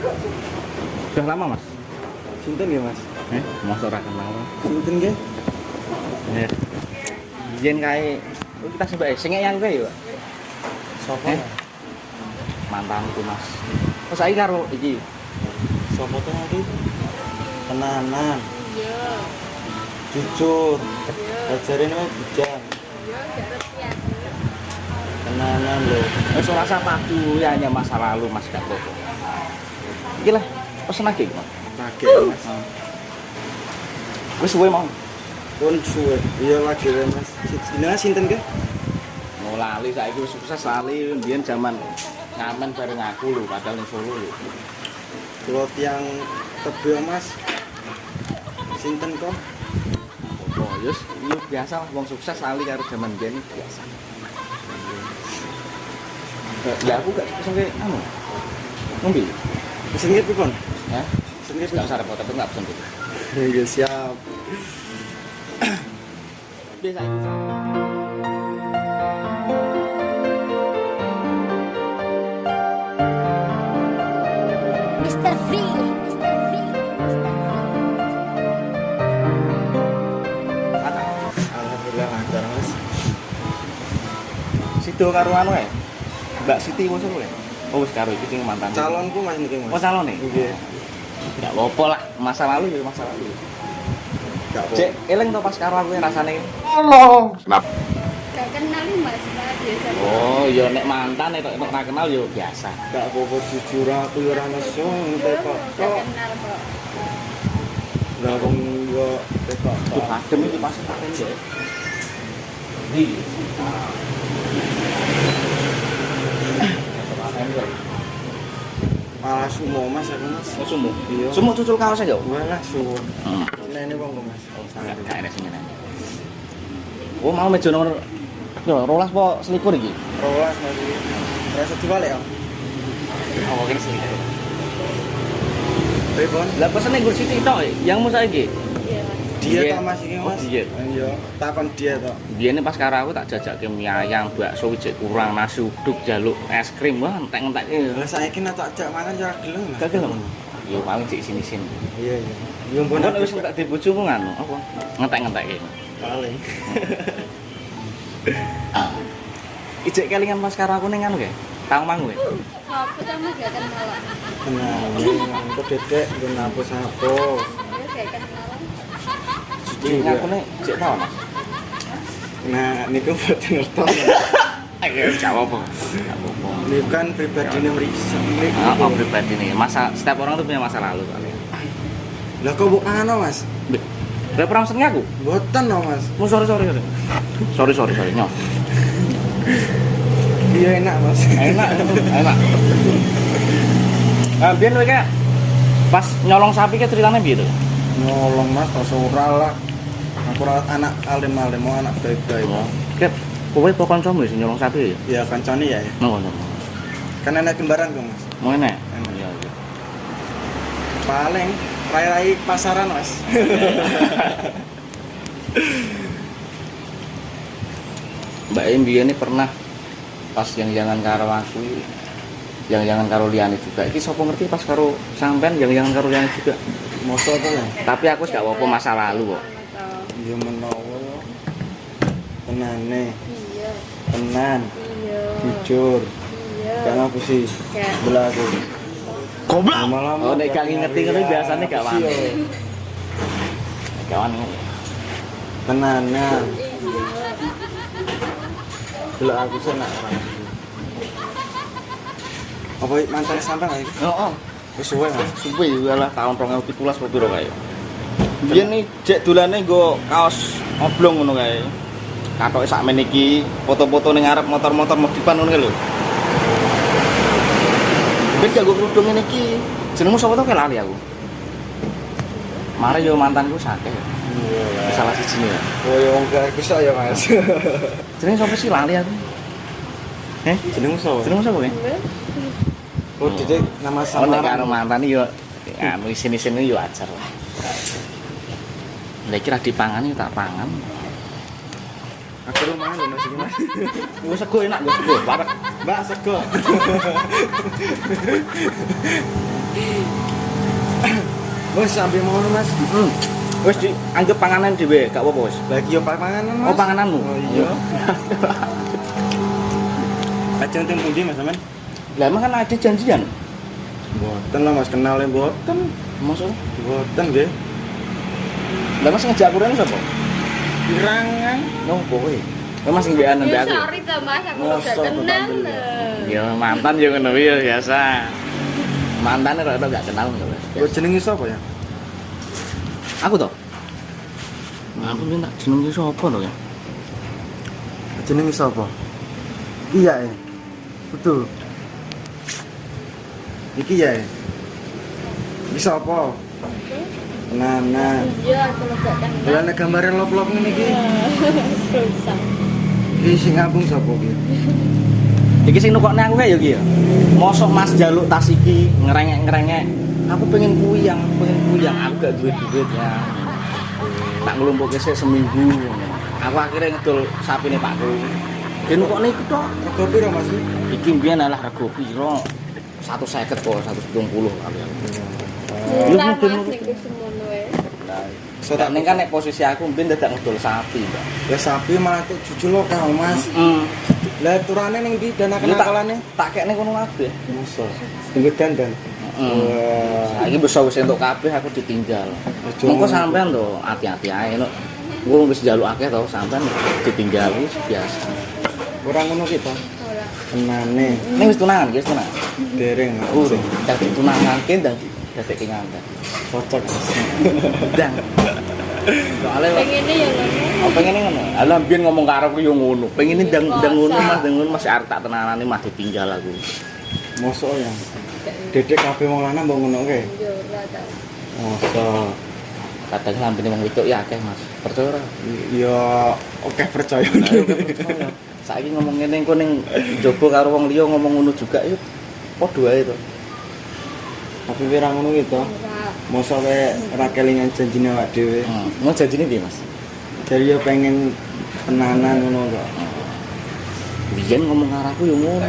Sudah lama, Mas? Sinten nggih, Mas? Masa ora kenal. Sinten nggih? Ya. Yen kae kita sebab sing yang kae yo. Sopo? Mantanku, Mas. Kok saiki karo iki? Sopo to iki? Tenanan, Iya. jujur. Iya. Ajarin wae bujang. Iya, gak retian. Tenanan lho. Wis ora usah padu ya hanya masa lalu, Mas, gak apa-apa. Iki lah, pesen lagi, Mas. Lagi, Mas. Wis suwe mau. Pun suwe. Iya lagi le, Mas. Jenengan sinten nggih? Mau lali saiki wis sukses lali mbiyen zaman ngamen bareng aku lho, padahal ning Solo lho. Kula tiyang Tebel, Mas. Sinten kok? Oh, yus, iya biasa lah, wong sukses lali karo zaman biyen biasa. Ya aku gak pesen ke anu. Ngombe. Pesen nggih pripun? Ya. Pesen nggih Enggak usah repot, tapi enggak pesen gitu. Ya siap. Biasa. Mr. Free. Mr. Free. Mata. Alhamdulillah lancar, Mas. Sido karo anu ae. Mbak Siti wis kowe. Oh wis karo iki sing mantan. Calonku Mas niki, Mas. Oh calon nih? Nggih. Enggak apa-apa lah, masa lalu ya masa lalu. Gak apa. Cek, eling to pas karo aku rasane. Gak kenal nih Mas, Mbak, biasa. Oh, ya nek mantan nek ora kenal ya biasa. Gak apa-apa jujur aku ya ora nesu tekok. Gak kenal kok. Lah wong yo tekok. Itu adem iki pas tak pendek. Di. Malah sumo Mas aku, Mas. Oh, sumu. Iya. Sumu cucul kaos aja. Walah suwo. Hmm. Ini wong kok, Mas. Oh, Enggak enak sing ngene. Oh, mau meja nomor yo 12 po selikur iki. Rolas Mas iki. Rasa dibalik ya. Oh, kene selikur. Pripun? Lah pesene Gur Siti tok, yang mu saiki. Iya Mas. Dia Diet. tak Mas iki, Oh, Mas. diet. Iya, takon dia tok. Biyen pas karo aku tak jajakke mie ayam, bakso wijik kurang, nasi uduk, jaluk es krim, wah entek-entek. Lah saiki nek tak ajak mangan ya ora gelem, Mas. Gak gelem. Yo paling sik sini-sini. Iya, iya. Yo mbon Mbon wis tak di bojomu ngono, apa? Ngentek-ngentek iki. paling. Ijek kelingan pas karo aku ning anu ge. Tau manggu ge. Apa tuh Mas gak kenal? Kenal, kok dedek nggon hapus-hapus. Iya gak kenal. Iki ngakune jek tau, Mas. Nah, niku boten ngertos. Ayo gak apa-apa. Gak apa-apa. Niku kan pribadine mriksa. Oh, pribadi nih. Masa setiap orang tuh punya masa lalu soalnya. Lah kok mbok ano, Mas? Lah pernah mesen aku? Mboten no, Mas. Oh, sorry. Sorry, nyos. Iya enak, Mas. Enak. Biyen kowe kayak pas nyolong sapi ke ceritanya piye to? Nolong Mas, pas ora lah. Aku ora anak alim-alim, mau anak baik-baik. Ket, kowe po kancamu sing nyolong sapi ya? Ya kancane ya. Ngono. Kan anak kembaran kok, Mas. Mau enak? Enak. Iya. Paling rai-rai pasaran, Mas. Mbak Imbi ini pernah pas yang jangan karo aku, yang jangan karo Liani juga. Iki sapa ngerti pas karo sampean yang jangan karo Liani juga. Mosok to ya. Tapi aku gak apa-apa masa lalu kok. Ya menawa. Tenane, Iya. tenan, Iya. jujur. Iya. Kan aku sih Gak. belah aku. Goblok. Malah Oh, nek gak ngerti ngono biasane gak wani. Iya. Gak wani. Tenanan. Iya. Belah aku senak. Apa mantan sampai lagi? Heeh. Wis suwe, Mas. Suwe ya lah tahun 2017 apa piro kae. Biyen nih jek dolane nggo kaos oblong ngono kae. Katoke sakmene iki, foto-foto ning ngarep motor-motor modifan ngono kae lho. Ben gak nggo kerudung ngene iki. Jenengmu sapa to kae lali aku. Mare yo mantanku sakeh. Iya. Salah siji ya. Oh ya wong gak bisa ya, Mas. Jenenge sapa sih lali aku? Jenengmu sapa? Jenengmu sapa kae? Oh, Dede nama Oh, nek karo samaran. mantan yo anu isin-isin yo ajar lah. Nek kira dipangan yo tak pangan. Aku rumah lho Mas iki, Mas. Gue sego enak, gue sego, parah. Mbak sego. Wes sampe ngono Mas. Wis dianggep panganan dhewe, gak apa-apa wis. Lagi yo panganan Mas. Oh, pangananmu. Oh iya. Ajeng teng pundi Mas sampean? Lah emang kan ada janjian. Mboten lah Mas kenal mboten. Maksud? Mboten nggih. Lah Mas ngejak aku rene sapa? Pirangan. Nopo kowe? Kowe Mas ngbekan mbek Ya aku. sorry to Mas, aku Masa udah aku kenal. tampil, Ya mantan ya ngono ya biasa. Mantan kok gak kenal ngono. Kok jenenge sapa ya? Aku toh. Aku minta jenenge sapa to ya? Jenenge sapa? Iya ya. Betul. Iki ya. Bisa apa? Nana. Iya, aku udah kenal. Lah nek gambare lop-lop ngene iki. Rusak. Iki sing ngabung sapa iki? Iki sing nukokne aku kae ya iki ya. Mosok Mas jaluk tas iki ngerengek-ngerengek. Aku pengen kuyang, aku gak duit ya. Tak nglumpuke sik seminggu. Aku akhirnya ngedol sapine Pakku. Dia nukokne iku tok. Rego piro Mas? Iki mbiyen alah rego piro? 150 kok, 170 kali. Murah Mas ning semono wae. So Tak ning kan nek posisi aku mbiyen dadak ngedol sapi, Mbak. Ya sapi malah tuh jujul lo kau Mas. Lah turane ning ndi dana Ya kenakalane? tak kekne kono kabeh. Musa. Tinggi dandan. Wah. Saiki wis entuk kabeh aku ditinggal. Aja Mengko ngono. sampean to hati-hati ae no. Gua wis njaluk akeh to sampean ditinggal wis biasa. Ora ngono kita. Ora. Tenane. Ning wis tunangan, wis tunangan. Dereng Urung dadi tunangan ke ndang dadi nganten. cocok. Ndang. Soale Pengene ya ngono. pengen ngono. Alah mbiyen ngomong karo aku yo ngono. Pengen ndang ngono Mas, ndang ngono Mas arep tak tenanane Mas ditinggal aku. Mosok ya. Dedek kabeh wong lanang mbok ngono kae. Ya ora ta. Mosok. Kadang lambene wong wedok ya akeh Mas. Percaya ora? Ya oke percaya. Saiki ngomong ngene engko ning njaba karo wong liya ngomong ngono juga yo padha ae to. Tapi ora ngono gitu. Ora. Mosok wae ora kelingan janjine awak dhewe. Mau janjine piye Mas? Jadi yo pengen tenanan ngono kok. Biyen ngomong karo aku yo ngono.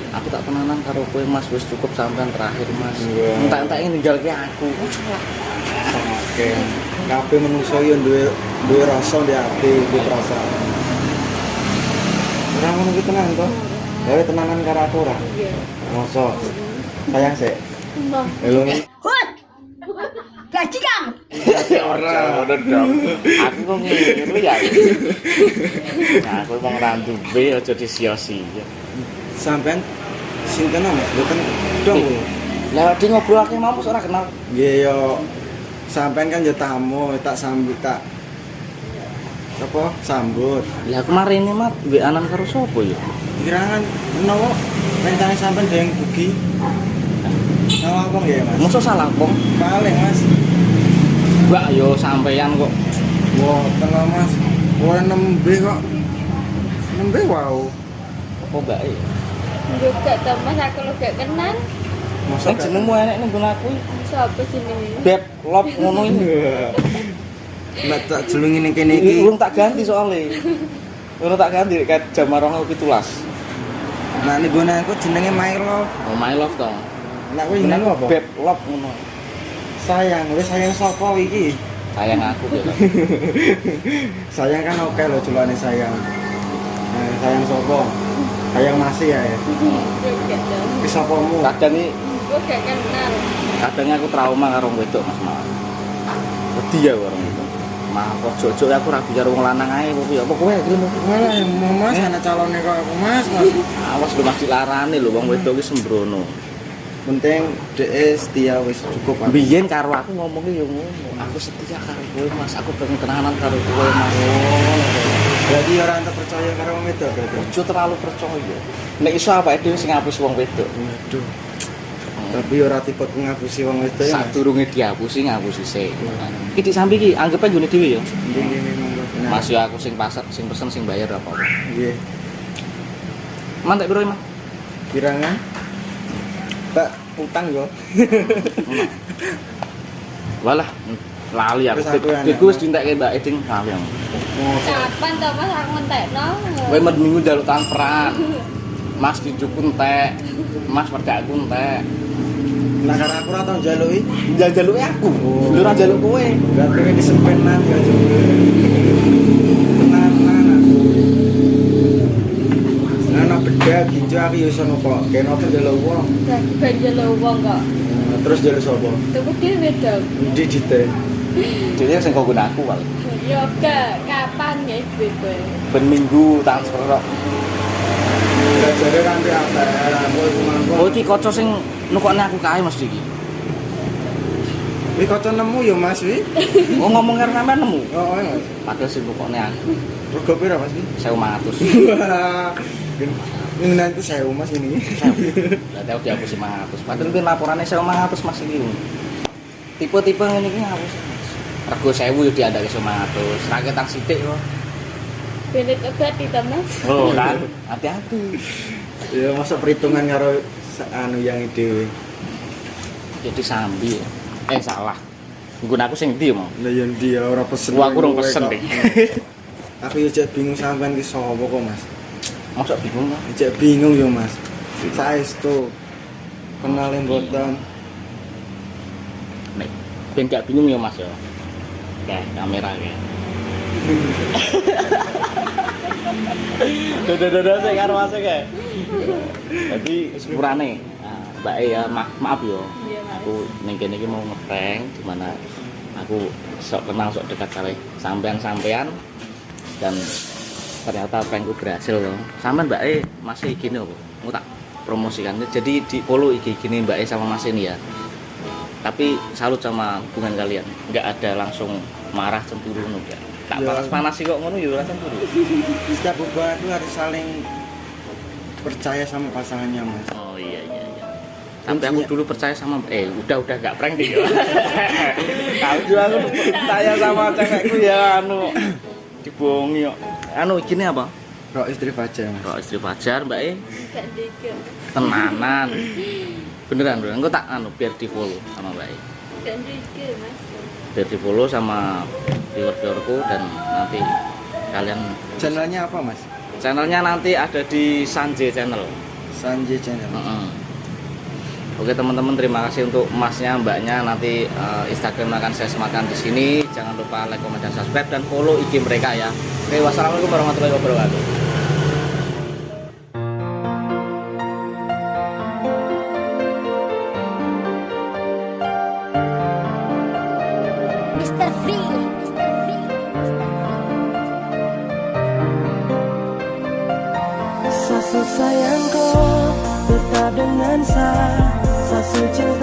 Aku tak tenanan karo kowe Mas, wis cukup sampean terakhir Mas. Iya. Entek-entek ninggalke aku. Oke. Kabeh menungso yo duwe rasa di ati, duwe perasaan. Ora ngono ki tenan to. Gawe tenanan karo aku ora. Iya. Mosok. Sayang sik. Mbah. Halo. Bajingan. Ora dong. Aku kok ngiru ya. Nah, aku wong randu be aja disia-sia. Sampean sinten Mas? Mboten dong. Lah di ngobrol akeh mau ora kenal. Nggih yo sampean kan yo tamu, tak sambut tak apa sambut. Lah kemarin ini mat mbek anan karo sapa ya? Kirangan menawa rencana sampean yang bugi. Nawa apa nggih Mas? Mosok salah kok. Paling Mas. Mbak yo sampeyan kok. Wah, tengah Mas. Ora nembe kok. Nembe wow. Apa mbak e? Juga to Mas aku lo gak kenal. Masa Nek jenengmu enek ning nggon aku. Siapa jenenge? Beb lop ngono iki. Nek tak jelungi ning kene iki. Urung tak ganti soalnya. Urung tak ganti kat jam 2017. Nah ning gone aku jenenge My Love. Oh my love to. Nek kowe jenenge apa? Beb lop ngono. Sayang, wis sayang sapa iki? Sayang aku ya. Sayang kan oke lho jelane sayang. Sayang sapa? Sayang masih ya. Juga to. Wis sapamu? Kadang iki Gue gak kenal. kadang aku trauma karo wedok Mas malah. Wedi ya karo wedok. Mah kok jojok aku ra bicara wong lanang ae kok ya apa kowe gelem. Malah Mas ana calone kok aku Mas. Awas lho Mas dilarani lho wong wedok ki sembrono. Penting dhek setia wis cukup. Mas. Biyen karo aku ngomongnya ya ngono. Aku setia karo kowe Mas, aku pengen tenanan karo kowe Mas. Berarti ora entuk percaya karo wong wedok berarti. Ojo terlalu percaya. Nek iso awake dhewe sing ngapus wong wedok. Waduh. Tapi ora tipe ngapusi wong wedok ya. Mas. Sadurunge dihapusi ngapusi sik. Iki di sambi iki anggap ae nggone dhewe ya. Nggih monggo. Mas ya aku sing pasar, sing pesen sing bayar apa. Nggih. Mantek piro Mas? Kirangan. Tak utang yo. Walah, lali aku. Wis aku ya, Iku wis dintekke Mbak Eding lali aku. Kapan to Mas aku ngentekno? Kowe minggu njaluk transferan. Mas dijuk entek. Mas percaya aku entek. Nah karena aku ora tau njaluki. Jaluke aku. Oh. Lu ora jaluk kowe. Gak pengen disempenan gak juga. Tenan aku. Nah beda gitu aku yo iso nopo. Kene opo njaluk wong. Lagi banjir lo wong kok. Terus njaluk sapa? Tuku dhewe dong. Ndi dite. Jadi sing kok guna aku kali. Ya kapan ya duit kowe? Ben minggu transfer kok. Gak jare kanthi ATM, aku cuma Oh iki kaca sing nukokne aku kae Mas iki. Wi kocok nemu ya Mas wi. Oh ngomong karo sampean nemu. Oh, Mas. Padahal sing nukokne aku Rego pira Mas wi? 1.500. Ini nanti 1000 Mas ini. Lah tau dihapus 500. Padahal kuwi laporane 1.500 Mas iki. Tipe-tipe ngene iki ngapus. Rego 1.000 yo diandake 1.500. Raketan sithik kok. Benet obat di Mas. Oh kan, hati-hati. Ya masa perhitungan karo anu yang dhewe. Jadi sambi. Salah. Nggon aku sing ndi mau? Lah ya ndi ya ora pesen. Wah, aku rong pesen kok. deh. Aku yo cek bingung sampean ki sapa kok Mas. Mosok bingung kok. Cek bingung yo Mas. Saestu kenalin mboten. Nek ben gak bingung ya Mas ya. Kayak kamera kayak. Dodo-dodo sing karo Mas kayak. Jadi sepurane. Nah, Mbak ya maaf yo. Iya, Mas. Aku ning kene iki mau ngeprank di mana aku sok kenal sok dekat kali sampean-sampean dan ternyata prankku berhasil loh. Sampean Mbak masih gini kok. Mau tak promosikan. Jadi di follow IG gini Mbak sama Mas ini ya. Tapi salut sama hubungan kalian. Enggak ada langsung marah cemburu enggak. Tak Ya. panas-panas sih kok ngono ya ora cemburu. Setiap hubungan itu harus saling percaya sama pasangannya Mas. Oh iya. Tapi aku dulu percaya sama udah gak prank deh. Aku juga aku percaya sama cewekku ya dibohongi kok. Gini apa? Rok istri Fajar Mas. Kok istri Fajar Mbak Gak dikit. tenanan. Beneran. Engko tak biar di-follow sama Mbak Gak dikit Mas. Biar di-follow sama viewer-viewerku dan nanti kalian Channelnya apa Mas? channelnya nanti ada di Sanjay Channel. Sanjay Channel. Oke teman-teman, terima kasih untuk masnya, mbaknya. Nanti Instagram akan saya sematkan di sini. Jangan lupa like, comment, dan subscribe dan follow IG mereka ya. Oke, wassalamualaikum warahmatullahi wabarakatuh. Mr. Free. Sasu sayangku tetap dengan saya, sasu cinta